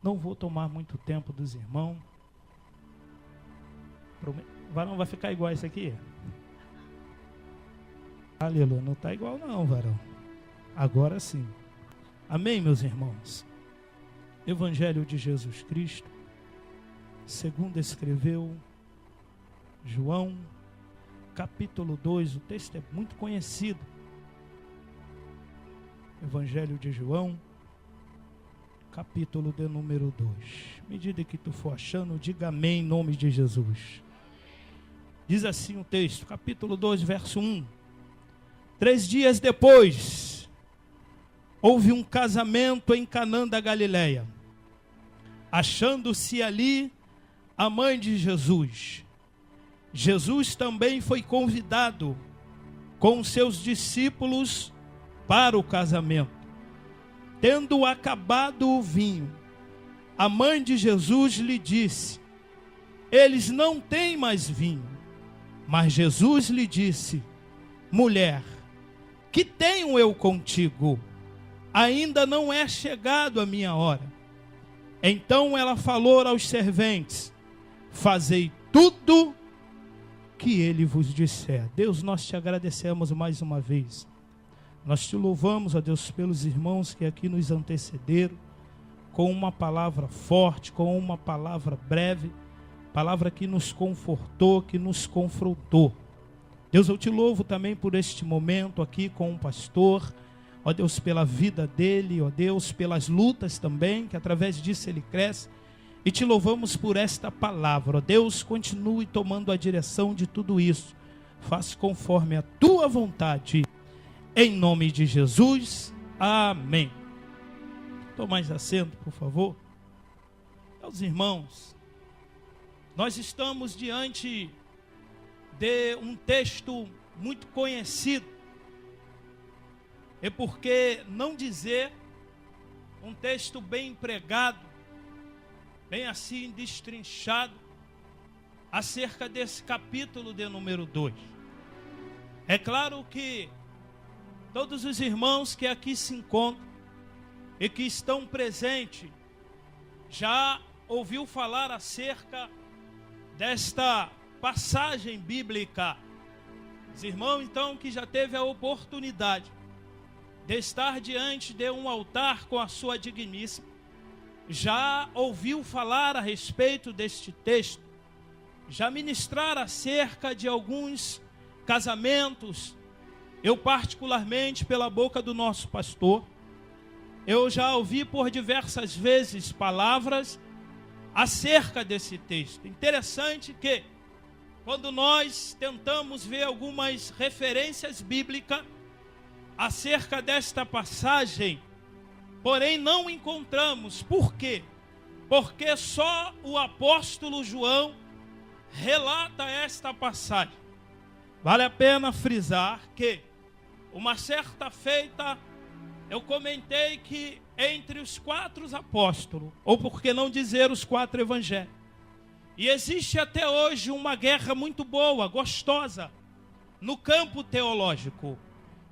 Não vou tomar muito tempo dos irmãos. Varão vai ficar igual esse aqui? Aleluia, não está igual não, varão. Agora sim. Amém, meus irmãos? Evangelho de Jesus Cristo, segundo escreveu João, capítulo 2, o texto é muito conhecido. Evangelho de João, capítulo de número 2. Medida que tu for achando, diga amém em nome de Jesus. Diz assim o texto, capítulo 2, verso 1. 3 dias depois, houve um casamento em Canaã da Galileia. Achando-se ali a mãe de Jesus. Jesus também foi convidado com seus discípulos para o casamento. Tendo acabado o vinho, a mãe de Jesus lhe disse: eles não têm mais vinho. Mas Jesus lhe disse: mulher, que tenho eu contigo? Ainda não é chegado a minha hora. Então ela falou aos serventes: fazei tudo que ele vos disser. Deus, nós te agradecemos mais uma vez. Nós te louvamos, ó Deus, pelos irmãos que aqui nos antecederam, com uma palavra forte, com uma palavra breve, palavra que nos confortou, que nos confrontou. Deus, eu te louvo também por este momento aqui com o pastor, ó Deus, pela vida dele, ó Deus, pelas lutas também, que através disso ele cresce, e te louvamos por esta palavra, ó Deus, continue tomando a direção de tudo isso, faça conforme a tua vontade, em nome de Jesus, amém. Toma mais assento, por favor. Meus irmãos, nós estamos diante de um texto muito conhecido, e por que não dizer um texto bem empregado, bem assim destrinchado, acerca desse capítulo de número 2. É claro que todos os irmãos que aqui se encontram e que estão presentes já ouviu falar acerca desta passagem bíblica. Os irmãos então que já teve a oportunidade de estar diante de um altar com a sua digníssima, já ouviu falar a respeito deste texto, já ministrar acerca de alguns casamentos. Eu particularmente, pela boca do nosso pastor, eu já ouvi por diversas vezes palavras acerca desse texto. Interessante que, quando nós tentamos ver algumas referências bíblicas acerca desta passagem, porém não encontramos. Por quê? Porque só o apóstolo João relata esta passagem. Vale a pena frisar que, uma certa feita, eu comentei que entre os 4 apóstolos, ou por que não dizer os 4 evangelhos, e existe até hoje uma guerra muito boa, gostosa, no campo teológico,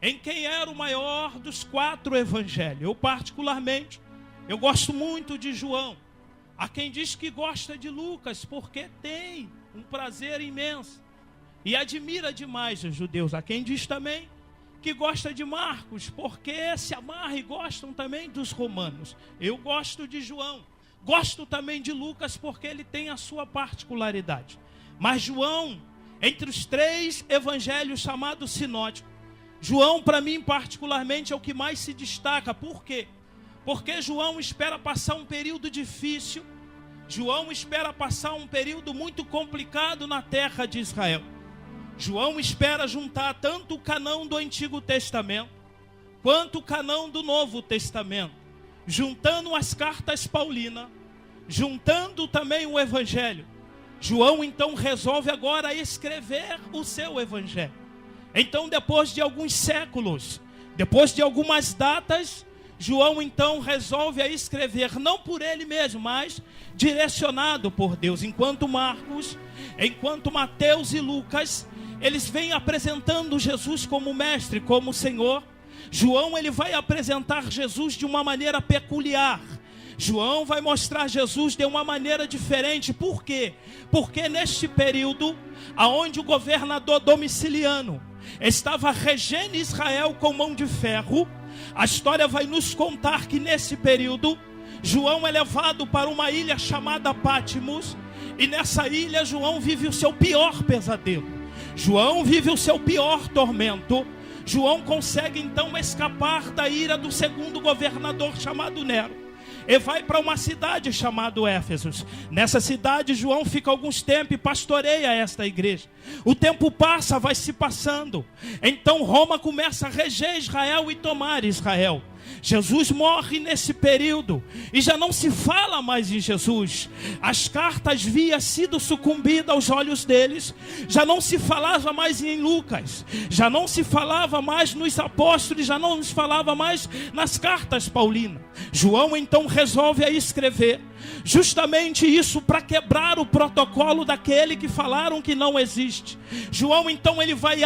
em quem era o maior dos 4 evangelhos. Eu particularmente, eu gosto muito de João. Há quem diz que gosta de Lucas, porque tem um prazer imenso e admira demais os judeus. Há quem diz também que gosta de Marcos, porque se amarra e gostam também dos romanos. Eu gosto de João, gosto também de Lucas, porque ele tem a sua particularidade. Mas João, entre os 3 evangelhos chamados sinóticos, João, para mim particularmente, é o que mais se destaca. Por quê? Porque João espera passar um período difícil, João espera passar um período muito complicado na terra de Israel. João espera juntar tanto o canão do Antigo Testamento, quanto o canão do Novo Testamento, juntando as cartas paulinas, juntando também o Evangelho. João então resolve agora escrever o seu Evangelho. Então, depois de alguns séculos, depois de algumas datas, João então resolve a escrever, não por ele mesmo, mas direcionado por Deus. Enquanto Marcos, enquanto Mateus e Lucas, eles vêm apresentando Jesus como mestre, como Senhor, João ele vai apresentar Jesus de uma maneira peculiar, João vai mostrar Jesus de uma maneira diferente. Por quê? Porque neste período, aonde o governador Domiciliano estava regendo Israel com mão de ferro, a história vai nos contar que nesse período, João é levado para uma ilha chamada Pátimos, e nessa ilha João vive o seu pior pesadelo. João vive o seu pior tormento. João consegue então escapar da ira do segundo governador chamado Nero, e vai para uma cidade chamada Éfeso. Nessa cidade João fica alguns tempos e pastoreia esta igreja. O tempo passa, vai se passando. Então Roma começa a reger Israel e tomar Israel. Jesus morre nesse período e já não se fala mais em Jesus. As cartas haviam sido sucumbidas aos olhos deles. Já não se falava mais em Lucas, já não se falava mais nos apóstolos, já não se falava mais nas cartas paulinas. João então resolve a escrever justamente isso para quebrar o protocolo daquele que falaram que não existe. João então ele vai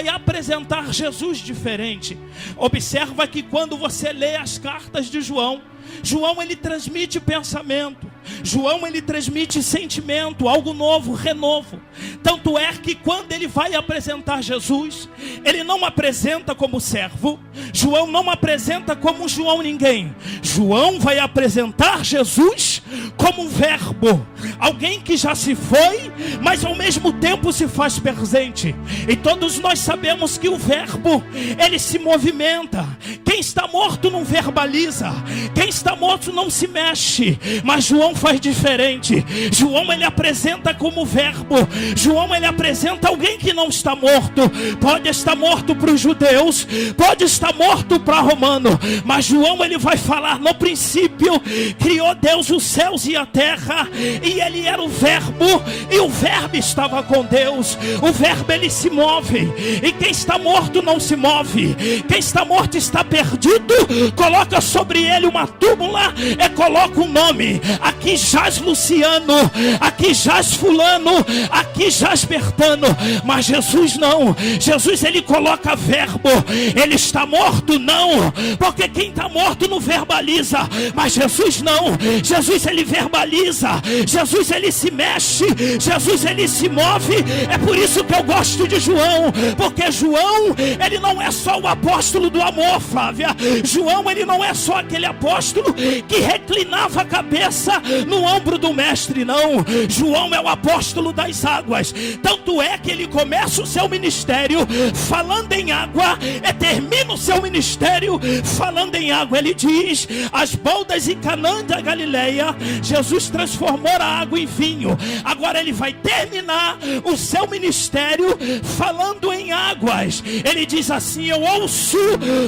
apresentar Jesus diferente. Observa que quando você lê as cartas de João, João ele transmite pensamento, João ele transmite sentimento, algo novo, renovo. Tanto é que quando ele vai apresentar Jesus, ele não apresenta como servo. João não apresenta como João ninguém. João vai apresentar Jesus como um verbo, alguém que já se foi, mas ao mesmo tempo se faz presente. E todos nós sabemos que o verbo, ele se movimenta. Quem está morto não verbaliza, quem está morto não se mexe. Mas João faz diferente. João ele apresenta como verbo. João ele apresenta alguém que não está morto. Pode estar morto para os judeus, pode estar morto para romano, mas João ele vai falar: no princípio criou Deus os céus e a terra, e ele era o verbo, e o verbo estava com Deus. O verbo ele se move, e quem está morto não se move. Quem está morto está perdido, coloca sobre ele uma túmula e coloca um nome. Aqui jaz Luciano, aqui jaz fulano, aqui jaz Bertano. Mas Jesus não. Jesus ele coloca verbo. Ele está morto? Não, porque quem está morto não verbaliza. Mas Jesus não. Jesus ele verbaliza. Jesus ele se mexe. Jesus ele se move. É por isso que eu gosto de João, porque João ele não é só o apóstolo do amor, Flávia. João ele não é só aquele apóstolo que reclinava a cabeça no ombro do mestre, não. João é o apóstolo das águas. Tanto é que ele começa o seu ministério falando em água e termina o seu ministério falando em água. Ele diz: as bodas em Canaã da Galileia, Jesus transformou a água em vinho. Agora ele vai terminar o seu ministério falando em águas. Ele diz assim: eu ouço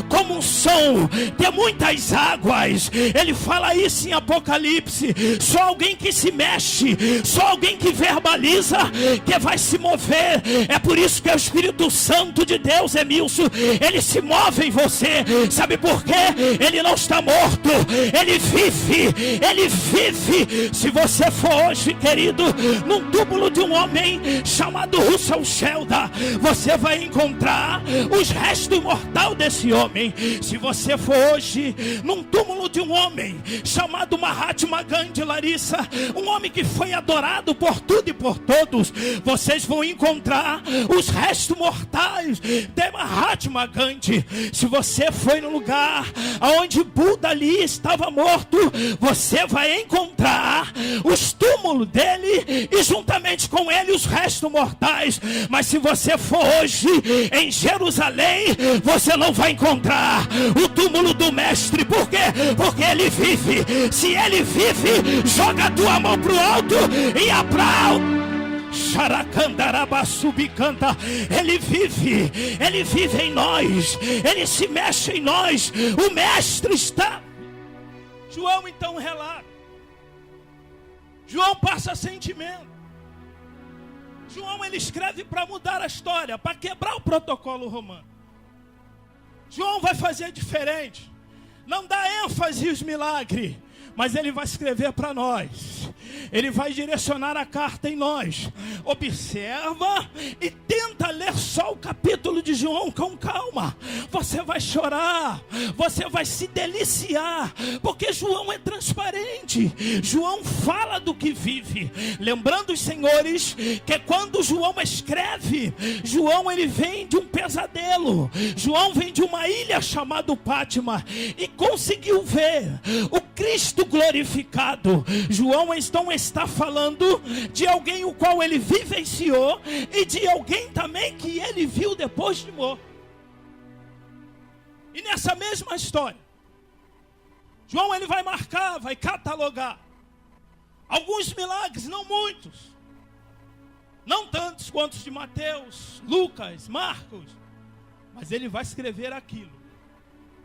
como um som de muitas águas. Ele fala isso em Apocalipse. Só alguém que se mexe, só alguém que verbaliza, que vai se mover. É por isso que é o Espírito Santo de Deus, Emilson, ele se move em você. Sabe por quê? Ele não está morto, ele vive, ele vive. Se você for hoje, querido, num túmulo de um homem chamado Russell Sheldon, você vai encontrar os restos mortais desse homem. Se você for hoje num túmulo de um homem chamado Mahatma Gandhi, Larissa, um homem que foi adorado por tudo e por todos, vocês vão encontrar os restos mortais de Mahatma Gandhi. Se você foi no lugar onde Buda ali estava morto, você vai encontrar os túmulos dele e juntamente com ele os restos mortais. Mas se você for hoje em Jerusalém, você não vai encontrar o túmulo do mestre. Por quê? Porque ele vive. Se ele vive, joga a tua mão pro alto e aplaude. Ele vive em nós, ele se mexe em nós, o mestre está. João então relata, João passa sentimento, João ele escreve para mudar a história, para quebrar o protocolo romano. João vai fazer diferente, não dá ênfase aos milagres, mas ele vai escrever para nós. ele vai direcionar a carta em nós. Observa e tenta ler só o capítulo de João com calma. Você vai chorar, você vai se deliciar, porque João é transparente. João fala do que vive. Lembrando, os senhores, que quando João escreve, João ele vem de um pesadelo. João vem de uma ilha chamada Pátima e conseguiu ver o Cristo glorificado. João então está falando de alguém o qual ele vivenciou e de alguém também que ele viu depois de morto. E nessa mesma história, João ele vai marcar, vai catalogar alguns milagres, não muitos, não tantos quanto os de Mateus, Lucas, Marcos, mas ele vai escrever aquilo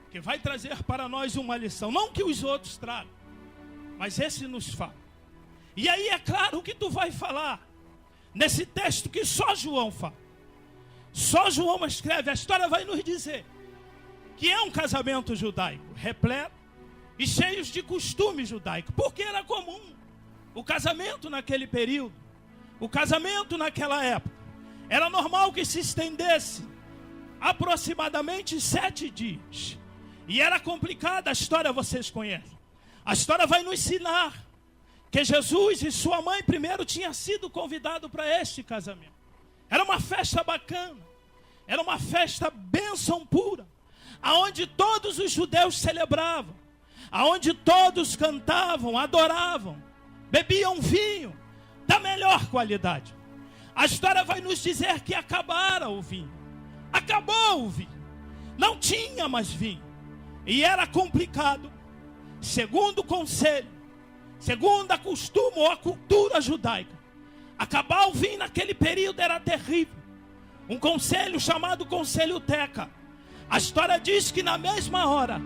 que vai trazer para nós uma lição, não que os outros tragam, mas esse nos fala. E aí é claro que tu vai falar nesse texto que só João fala. Só João escreve, a história vai nos dizer que é um casamento judaico, repleto e cheio de costumes judaicos, porque era comum o casamento naquele período, o casamento naquela época. Era normal que se estendesse aproximadamente 7 dias. E era complicada, a história vocês conhecem. A história vai nos ensinar que Jesus e sua mãe primeiro tinham sido convidados para este casamento. Era uma festa bacana, era uma festa bênção pura, aonde todos os judeus celebravam, aonde todos cantavam, adoravam, bebiam vinho da melhor qualidade. A história vai nos dizer que acabara o vinho, acabou o vinho, não tinha mais vinho. E era complicado, segundo o conselho, segundo a costume ou a cultura judaica, acabar o vinho naquele período era terrível. Um conselho chamado Conselho Teca. A história diz que na mesma hora,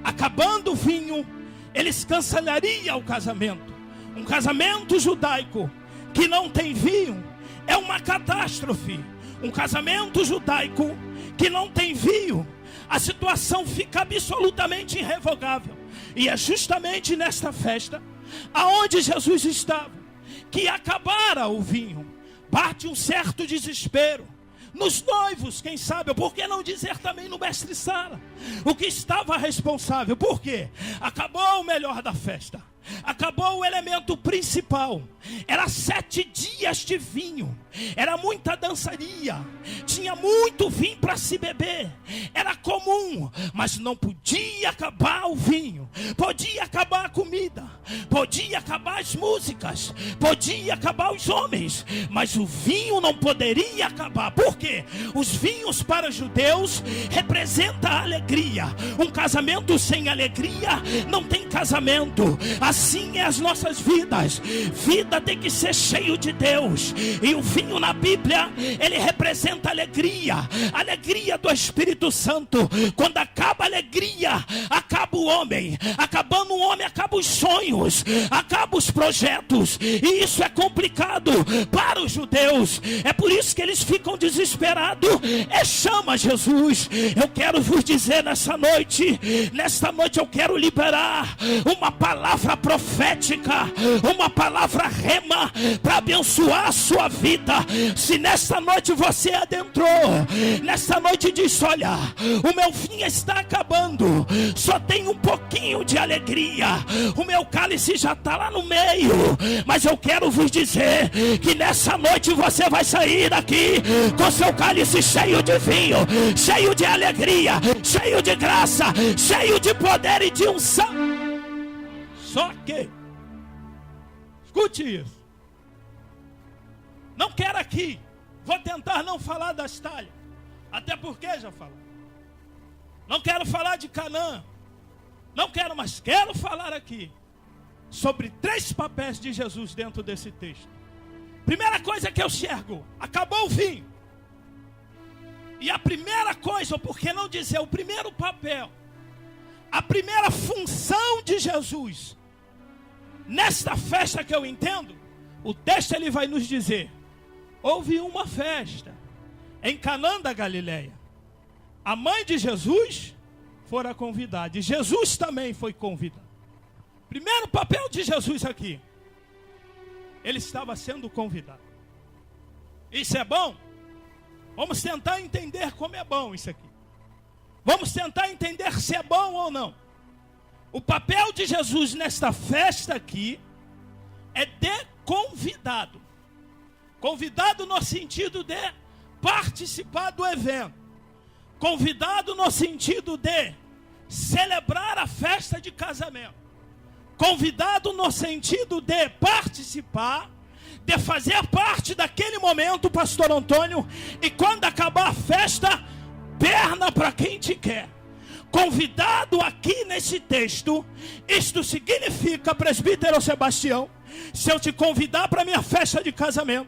acabando o vinho, eles cancelariam o casamento. Um casamento judaico que não tem vinho é uma catástrofe. Um casamento judaico que não tem vinho, a situação fica absolutamente irrevogável. E é justamente nesta festa, aonde Jesus estava, que acabara o vinho. Bate um certo desespero nos noivos, quem sabe, por que não dizer também no mestre Sara, o que estava responsável. Por quê? Acabou o melhor da festa, acabou o elemento principal. Era 7 dias de vinho, era muita dançaria, tinha muito vinho para se beber, era comum, mas não podia acabar o vinho. Podia acabar a comida, podia acabar as músicas, podia acabar os homens, mas o vinho não poderia acabar. Por quê? Os vinhos para os judeus representam a alegria. Um casamento sem alegria não tem casamento. Assim é as nossas vidas. Vida tem que ser cheio de Deus. E o vinho na Bíblia, ele representa alegria. Alegria do Espírito Santo. Quando acaba a alegria, acaba o homem. Acabando o homem, acaba os sonhos, acaba os projetos. E isso é complicado para os judeus. É por isso que eles ficam desesperados. Chama Jesus. Eu quero vos dizer nesta noite eu quero liberar uma palavra profética, uma palavra rema para abençoar a sua vida. Se nesta noite você adentrou, nesta noite diz: olha, o meu vinho está acabando, só tem um pouquinho de alegria, o meu cálice já está lá no meio, mas eu quero vos dizer que nessa noite você vai sair daqui com seu cálice cheio de vinho, cheio de alegria, cheio de graça, cheio de poder e de unção. Só que, escute isso, não quero aqui, vou tentar não falar das talhas, até porque já falei. Não quero falar de Canaã, não quero, mas quero falar aqui sobre 3 papéis de Jesus dentro desse texto. Primeira coisa que eu enxergo: acabou o vinho. E a primeira coisa, ou por que não dizer o primeiro papel, a primeira função de Jesus nesta festa que eu entendo, o texto ele vai nos dizer: houve uma festa em Canaã da Galileia. A mãe de Jesus fora convidada, e Jesus também foi convidado. Primeiro papel de Jesus aqui: ele estava sendo convidado. Isso é bom? Vamos tentar entender como é bom isso aqui. Vamos tentar entender se é bom ou não. O papel de Jesus nesta festa aqui é de convidado. Convidado no sentido de participar do evento. Convidado no sentido de celebrar a festa de casamento. Convidado no sentido de participar, de fazer parte daquele momento, pastor Antônio, e quando acabar a festa, perna para quem te quer. Convidado aqui nesse texto, isto significa, presbítero Sebastião, se eu te convidar para minha festa de casamento,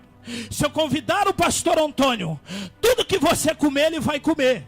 se eu convidar o pastor Antônio, tudo que você comer, ele vai comer.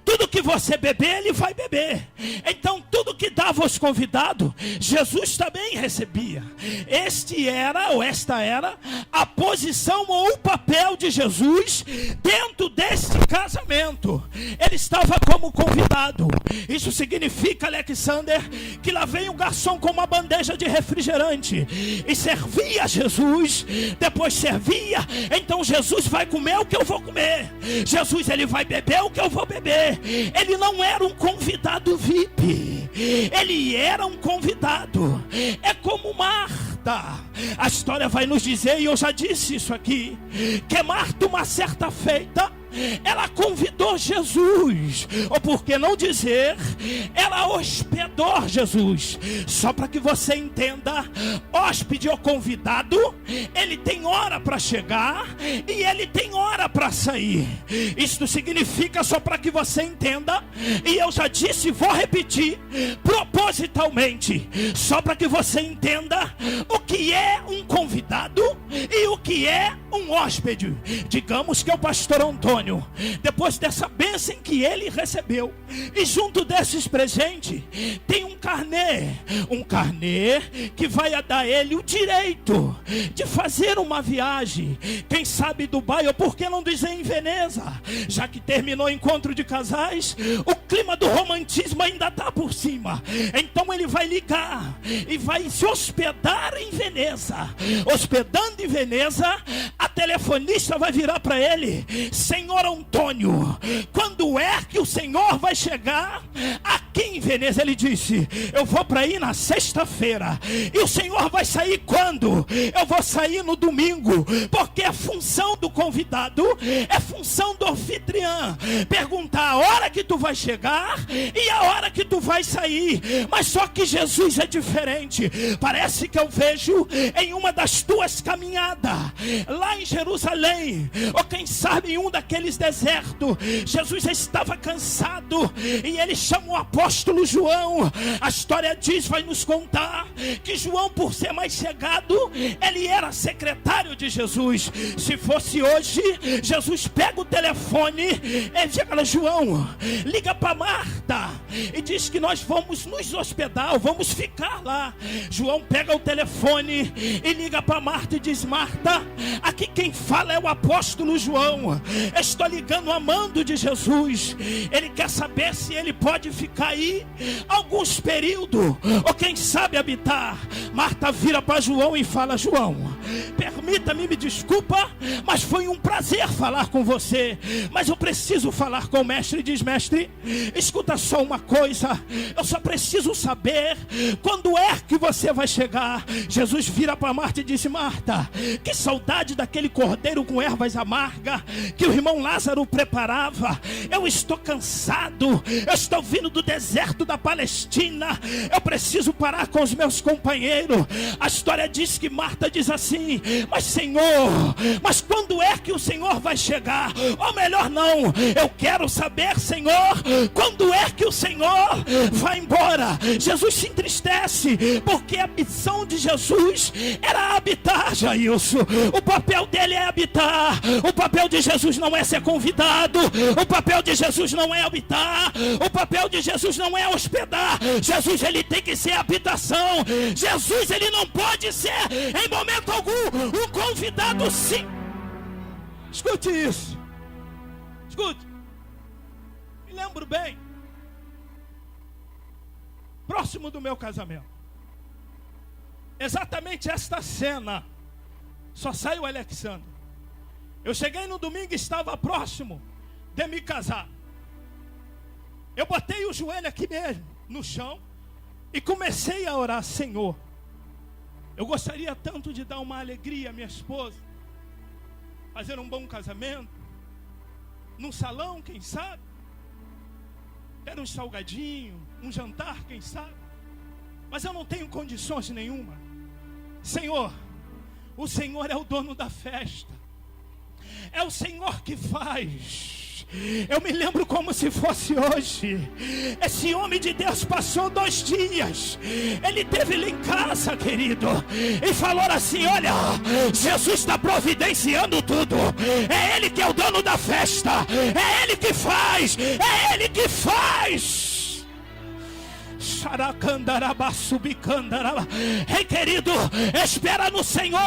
Tudo que você beber, ele vai beber. Então tudo que dava aos convidados, Jesus também recebia. Esta era a posição ou o papel de Jesus dentro deste casamento. Ele estava como convidado. Isso significa, Alexander, que lá vem o garçom com uma bandeja de refrigerante e servia Jesus. Depois servia. Então Jesus vai comer o que eu vou comer. Jesus, ele vai beber o que eu vou beber. Ele não era um convidado VIP, ele era um convidado. É como Marta. A história vai nos dizer, e eu já disse isso aqui, que Marta, uma certa feita, ela convidou Jesus, ou por que não dizer, ela hospedou Jesus. Só para que você entenda, hóspede ou convidado, ele tem hora para chegar e ele tem hora para sair. Isto significa, só para que você entenda, e eu já disse, vou repetir propositalmente, só para que você entenda o que é um convidado e o que é um hóspede. Digamos que é o pastor Antônio, depois dessa bênção que ele recebeu, e junto desses presentes tem um carnê que vai dar a ele o direito de fazer uma viagem, quem sabe Dubai, ou por que não dizer em Veneza, já que terminou o encontro de casais, o clima do romantismo ainda está por cima. Então ele vai ligar e vai se hospedar em Veneza. Hospedando em Veneza, a telefonista vai virar para ele: Senhor Antônio, quando é que o senhor vai chegar aqui em Veneza? Ele disse: eu vou para ir na sexta-feira. E o senhor vai sair quando? Eu vou sair no domingo, porque é função do convidado, é função do anfitrião perguntar a hora que tu vai chegar e a hora que tu vai sair. Mas só que Jesus é diferente. Parece que eu vejo em uma das tuas caminhadas lá em Jerusalém, ou quem sabe em um daqueles desertos, Jesus estava cansado e ele chama o apóstolo João. A história diz, vai nos contar que João, por ser mais chegado, ele era secretário de Jesus. Se fosse hoje, Jesus pega o telefone e chega: João, liga para Marta e diz que nós vamos nos hospedar, vamos ficar lá. João pega o telefone e liga para Marta e diz: Marta, aqui quem fala é o apóstolo João. Estou ligando amando de Jesus. Ele quer saber se ele pode ficar aí alguns períodos, ou quem sabe habitar. Marta vira para João e fala: João, permita-me, me desculpa, mas foi um prazer falar com você, mas eu preciso falar com o mestre. Diz: mestre, escuta só uma coisa, eu só preciso saber quando é que você vai chegar. Jesus vira para Marta e disse: Marta, que saudade daquele cordeiro com ervas amargas que o irmão Lázaro preparava. Eu estou cansado, eu estou vindo do deserto da Palestina, eu preciso parar com os meus companheiros. A história diz que Marta diz assim: mas Senhor, mas quando é que o Senhor vai chegar? Ou melhor, não, eu quero saber, Senhor, quando é que o Senhor vai embora? Jesus se entristece, porque a missão de Jesus era habitar, Jailson. O papel dele é habitar. O papel de Jesus não é ser convidado. O papel de Jesus não é habitar. O papel de Jesus não é hospedar. Jesus, ele tem que ser habitação. Jesus, ele não pode ser em momento algum um convidado, sim. Escute isso. Escute. Me lembro bem, próximo do meu casamento, exatamente esta cena. Só sai o Alexandre. Eu cheguei no domingo e estava próximo de me casar. Eu botei o joelho aqui mesmo, no chão, e comecei a orar: Senhor, eu gostaria tanto de dar uma alegria à minha esposa, fazer um bom casamento, num salão, quem sabe, ter um salgadinho, um jantar, quem sabe, mas eu não tenho condições nenhuma. Senhor, o Senhor é o dono da festa, é o Senhor que faz. Eu me lembro como se fosse hoje. Esse homem de Deus passou 2 dias. Ele esteve lá em casa, querido, e falou assim: olha, Jesus está providenciando tudo. É Ele que é o dono da festa. É Ele que faz. É Ele que faz. Ei, querido, espera no Senhor.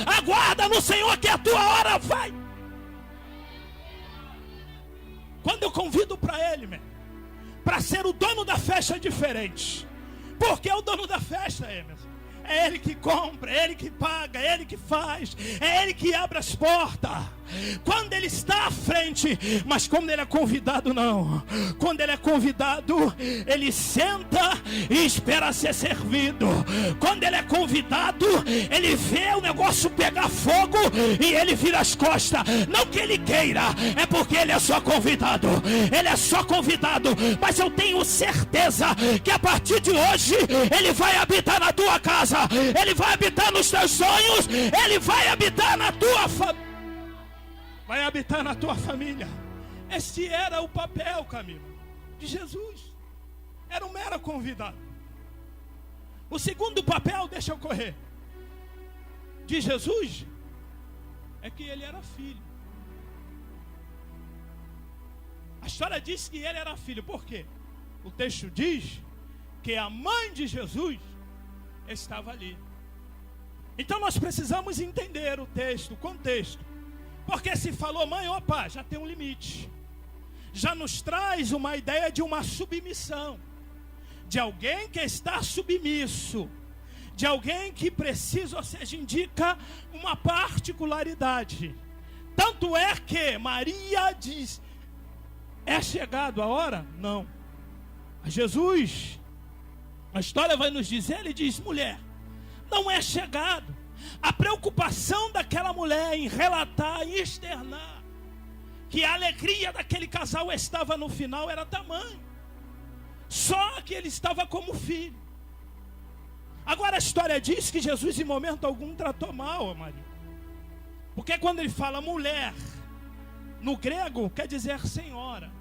Aguarda no Senhor que a tua hora vai. Quando eu convido para Ele, para ser o dono da festa, é diferente. Porque é o dono da festa, Emerson. É Ele que compra, é Ele que paga, é Ele que faz, é Ele que abre as portas. Quando Ele está à frente, mas quando Ele é convidado, não. Quando Ele é convidado, Ele senta e espera ser servido. Quando Ele é convidado, Ele vê o negócio pegar fogo e Ele vira as costas. Não que Ele queira, é porque Ele é só convidado. Ele é só convidado. Mas eu tenho certeza que a partir de hoje Ele vai habitar na tua casa, Ele vai habitar nos teus sonhos, Ele vai habitar na tua família. Vai habitar na tua família. Este era o papel, Camilo, de Jesus. Era um mero convidado. O segundo papel, deixa eu correr, de Jesus, é que Ele era filho. A história diz que Ele era filho. Por quê? O texto diz que a mãe de Jesus estava ali. Então nós precisamos entender o texto, o contexto. Porque se falou mãe, opa, já tem um limite. Já nos traz uma ideia de uma submissão, de alguém que está submisso, de alguém que precisa, ou seja, indica uma particularidade. Tanto é que Maria diz: é chegado a hora? Não. Jesus, a história vai nos dizer, ele diz: mulher, não é chegado. A preocupação daquela mulher em relatar, em externar que a alegria daquele casal estava no final era tamanho. Só que ele estava como filho. Agora a história diz que Jesus em momento algum tratou mal a Maria. Porque quando ele fala mulher, no grego quer dizer senhora.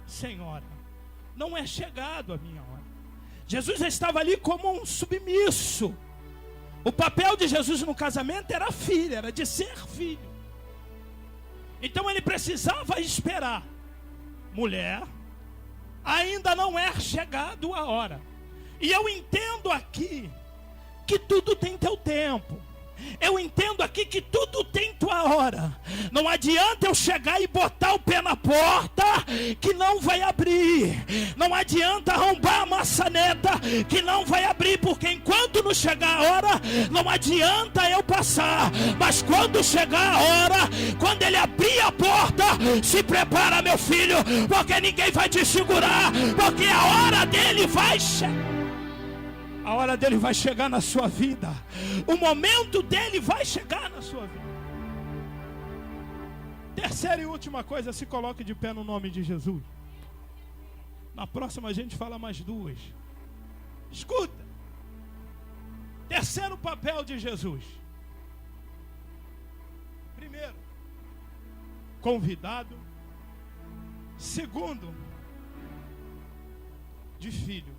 Senhora, não é chegado a minha hora. Jesus estava ali como um submisso. O papel de Jesus no casamento era filho, era de ser filho. Então ele precisava esperar. Mulher, ainda não é chegado a hora. E eu entendo aqui que tudo tem teu tempo. Eu entendo aqui que tudo tem tua hora. Não adianta eu chegar e botar o pé na porta que não vai abrir. Não adianta arrombar a maçaneta que não vai abrir, porque enquanto não chegar a hora, não adianta eu passar. Mas quando chegar a hora, quando ele abrir a porta, se prepara, meu filho, porque ninguém vai te segurar, porque a hora dele vai chegar. A hora dele vai chegar na sua vida. O momento dele vai chegar na sua vida. Terceira e última coisa, se coloque de pé no nome de Jesus. Na próxima a gente fala mais 2. Escuta. Terceiro papel de Jesus. Primeiro, convidado. Segundo, de filho.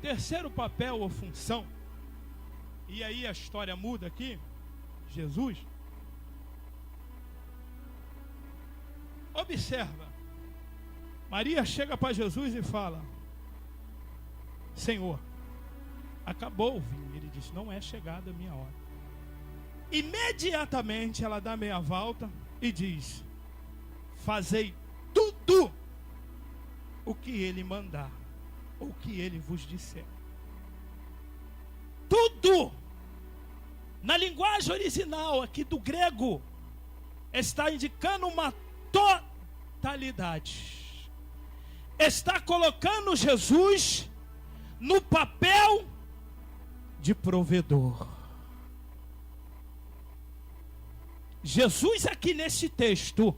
Terceiro papel ou função, e aí a história muda aqui, Jesus. Observa, Maria chega para Jesus e fala: Senhor, acabou o vinho. Ele diz: não é chegada a minha hora. Imediatamente ela dá meia volta e diz: fazei tudo o que ele mandar, o que ele vos disser. Tudo Na linguagem original aqui do grego, está indicando uma totalidade. Está colocando Jesus no papel de provedor. Jesus aqui nesse texto,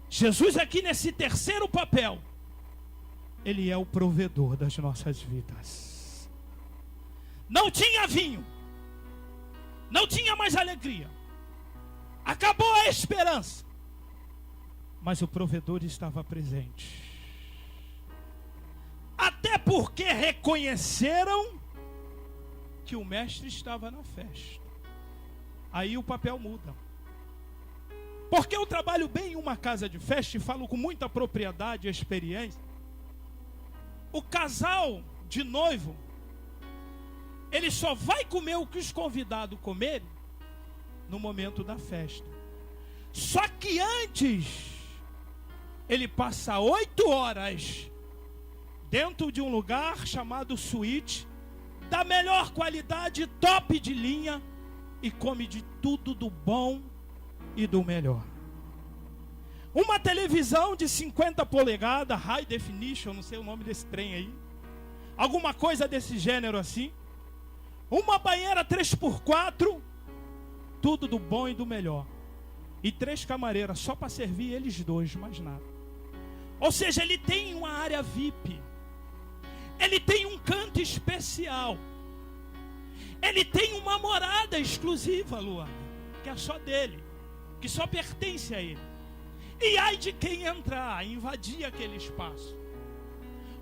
Jesus aqui nesse terceiro papel, Ele é o provedor das nossas vidas. Não tinha vinho, não tinha mais alegria, acabou a esperança, mas o provedor estava presente. Até porque reconheceram que o mestre estava na festa. Aí o papel muda. Porque eu trabalho bem em uma casa de festa e falo com muita propriedade e experiência. O casal de noivo, ele só vai comer o que os convidados comerem no momento da festa. Só que antes, ele passa 8 horas dentro de um lugar chamado suíte, da melhor qualidade, top de linha, e come de tudo do bom e do melhor. Uma televisão de 50 polegadas, high definition, não sei o nome desse trem aí, alguma coisa desse gênero assim. Uma banheira 3x4, tudo do bom e do melhor. E 3 camareiras só para servir eles dois, mais nada. Ou seja, ele tem uma área VIP. Ele tem um canto especial. Ele tem uma morada exclusiva, Luana, que é só dele, que só pertence a ele. E ai de quem entrar, invadir aquele espaço.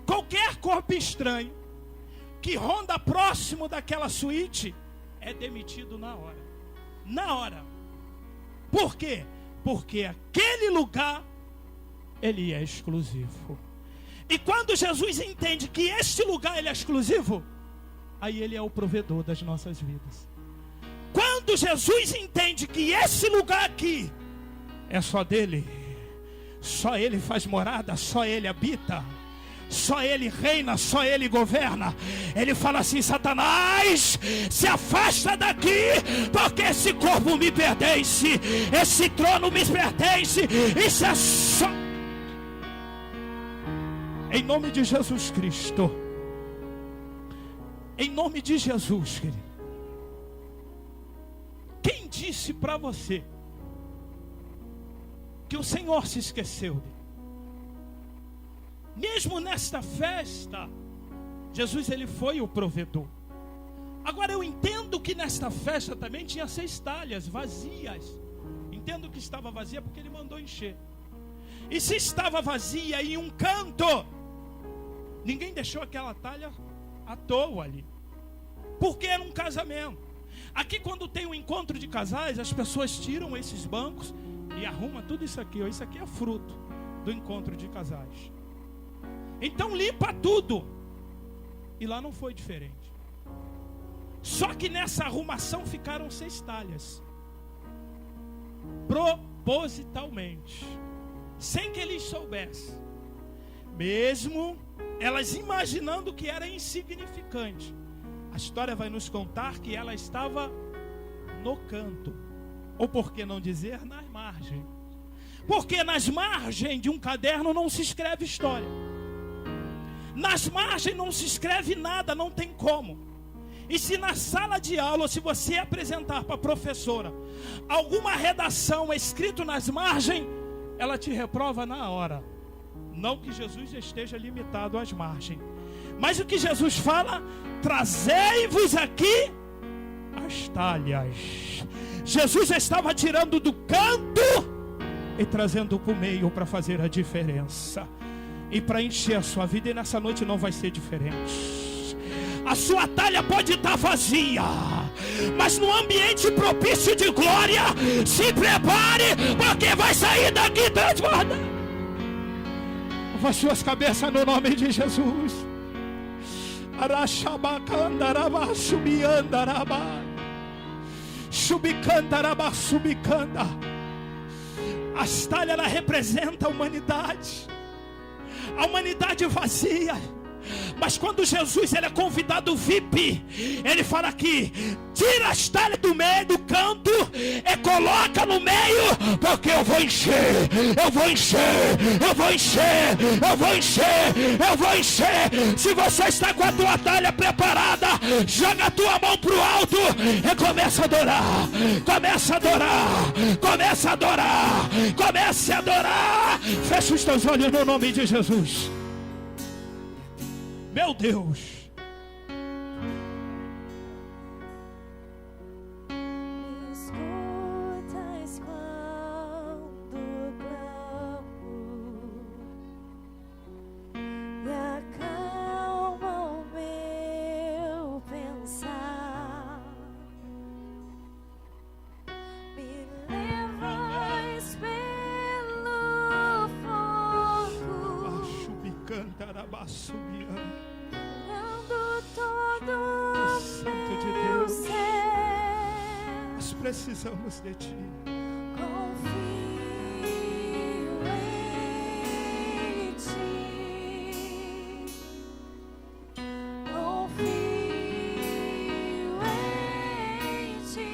Qualquer corpo estranho que ronda próximo daquela suíte é demitido na hora. Na hora. Por quê? Porque aquele lugar, ele é exclusivo. E quando Jesus entende que este lugar ele é exclusivo, aí ele é o provedor das nossas vidas. Quando Jesus entende que esse lugar aqui é só dele, só ele faz morada, só ele habita, só ele reina, só ele governa, ele fala assim: Satanás, se afasta daqui, porque esse corpo me pertence, esse trono me pertence, isso é só... Em nome de Jesus Cristo, em nome de Jesus, querido. Quem disse para você que o Senhor se esqueceu dele? Mesmo nesta festa, Jesus ele foi o provedor. Agora eu entendo que nesta festa também tinha 6 talhas vazias. Entendo que estava vazia porque ele mandou encher. E se estava vazia em um canto, ninguém deixou aquela talha à toa ali, porque era um casamento. Aqui quando tem um encontro de casais, as pessoas tiram esses bancos e arrumam tudo isso aqui, ó. Isso aqui é fruto do encontro de casais. Então limpa tudo. E lá não foi diferente. Só que nessa arrumação ficaram 6 talhas, propositalmente, sem que eles soubessem, mesmo elas imaginando que era insignificante. A história vai nos contar que ela estava no canto, ou por que não dizer nas margens, porque nas margens de um caderno não se escreve história, nas margens não se escreve nada, não tem como. E se na sala de aula, se você apresentar para a professora alguma redação escrito nas margens, ela te reprova na hora. Não que Jesus esteja limitado às margens, mas o que Jesus fala: trazei-vos aqui as talhas. Jesus estava tirando do canto e trazendo para o meio para fazer a diferença e para encher a sua vida. E nessa noite não vai ser diferente. A sua talha pode estar vazia, mas no ambiente propício de glória, se prepare, porque vai sair daqui transbordando. Baixe suas cabeças no nome de Jesus. Araxabacandaraba, subiandaraba, subicandaraba, subicanda. As talhas, ela representa a humanidade vazia, Mas quando Jesus ele é convidado VIP, ele fala aqui: tira as talhas do meio do canto e coloca no meio, porque eu vou encher, eu vou encher, eu vou encher, eu vou encher, eu vou encher. Se você está com a tua talha preparada, joga a tua mão pro alto e começa a adorar, começa a adorar, começa a adorar, comece a adorar. Fecha os teus olhos no nome de Jesus. Meu Deus. Escutas quando clamo e acalma o meu pensar. Me levas pelo fogo, olhando todo o meu ser. Nós precisamos de Ti. Confio em Ti. Confio em Ti.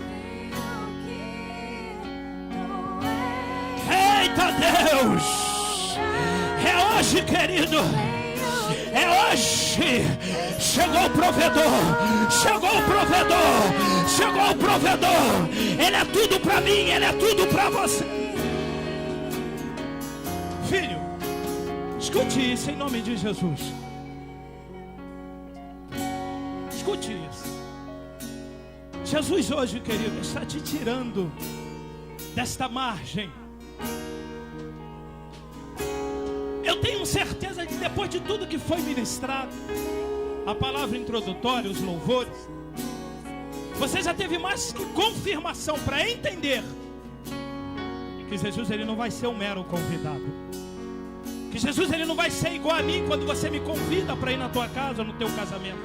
Tenho que doer. Eita Deus! É hoje, querido. É hoje. Chegou o provedor. Chegou o provedor. Chegou o provedor. Ele é tudo para mim. Ele é tudo para você. Filho, escute isso em nome de Jesus. Escute isso. Jesus hoje, querido, está te tirando desta margem. Eu tenho certeza que depois de tudo que foi ministrado, a palavra introdutória, os louvores, você já teve mais que confirmação para entender que Jesus ele não vai ser um mero convidado. Que Jesus ele não vai ser igual a mim quando você me convida para ir na tua casa ou no teu casamento.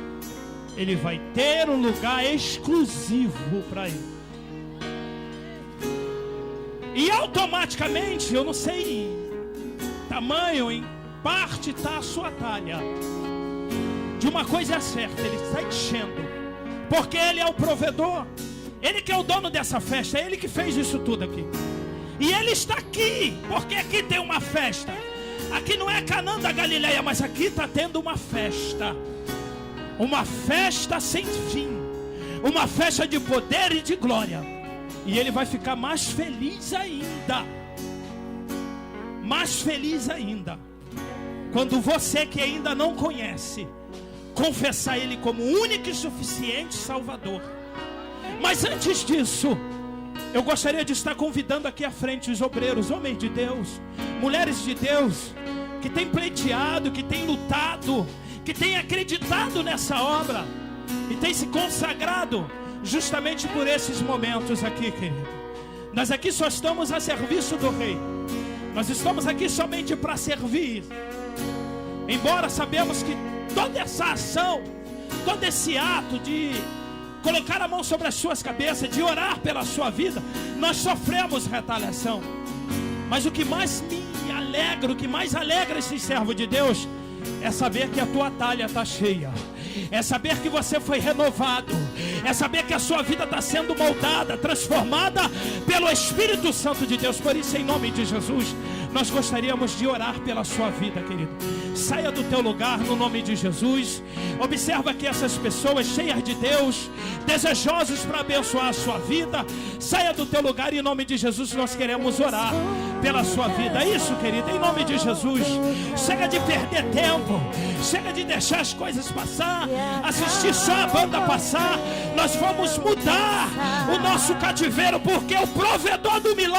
Ele vai ter um lugar exclusivo para ele. E automaticamente, eu não sei tamanho, em parte está a sua talha. De uma coisa é certa, ele está enchendo, porque ele é o provedor. Ele que é o dono dessa festa, é ele que fez isso tudo aqui. E ele está aqui, porque aqui tem uma festa. Aqui não é Canaã da Galileia, mas aqui está tendo uma festa. Uma festa sem fim. Uma festa de poder e de glória. E ele vai ficar mais feliz ainda. Mais feliz ainda quando você que ainda não conhece confessar Ele como único e suficiente Salvador. Mas antes disso, eu gostaria de estar convidando aqui à frente os obreiros, homens de Deus, mulheres de Deus, que têm pleiteado, que têm lutado, que têm acreditado nessa obra e têm se consagrado justamente por esses momentos aqui, querido. Nós aqui só estamos a serviço do Rei. Nós estamos aqui somente para servir. Embora sabemos que toda essa ação, todo esse ato de colocar a mão sobre as suas cabeças, de orar pela sua vida, nós sofremos retaliação. Mas o que mais me alegra, o que mais alegra esse servo de Deus, é saber que a tua talha está cheia. É saber que você foi renovado. É saber que a sua vida está sendo moldada, transformada pelo Espírito Santo de Deus. Por isso, em nome de Jesus, nós gostaríamos de orar pela sua vida, querido. Saia do teu lugar no nome de Jesus. Observa que essas pessoas cheias de Deus, desejosos para abençoar a sua vida, saia do teu lugar e em nome de Jesus nós queremos orar pela sua vida. É isso, querido, em nome de Jesus. Chega de perder tempo. Chega de deixar as coisas passar, assistir só a banda passar. Nós vamos mudar o nosso cativeiro, porque o provedor do milagre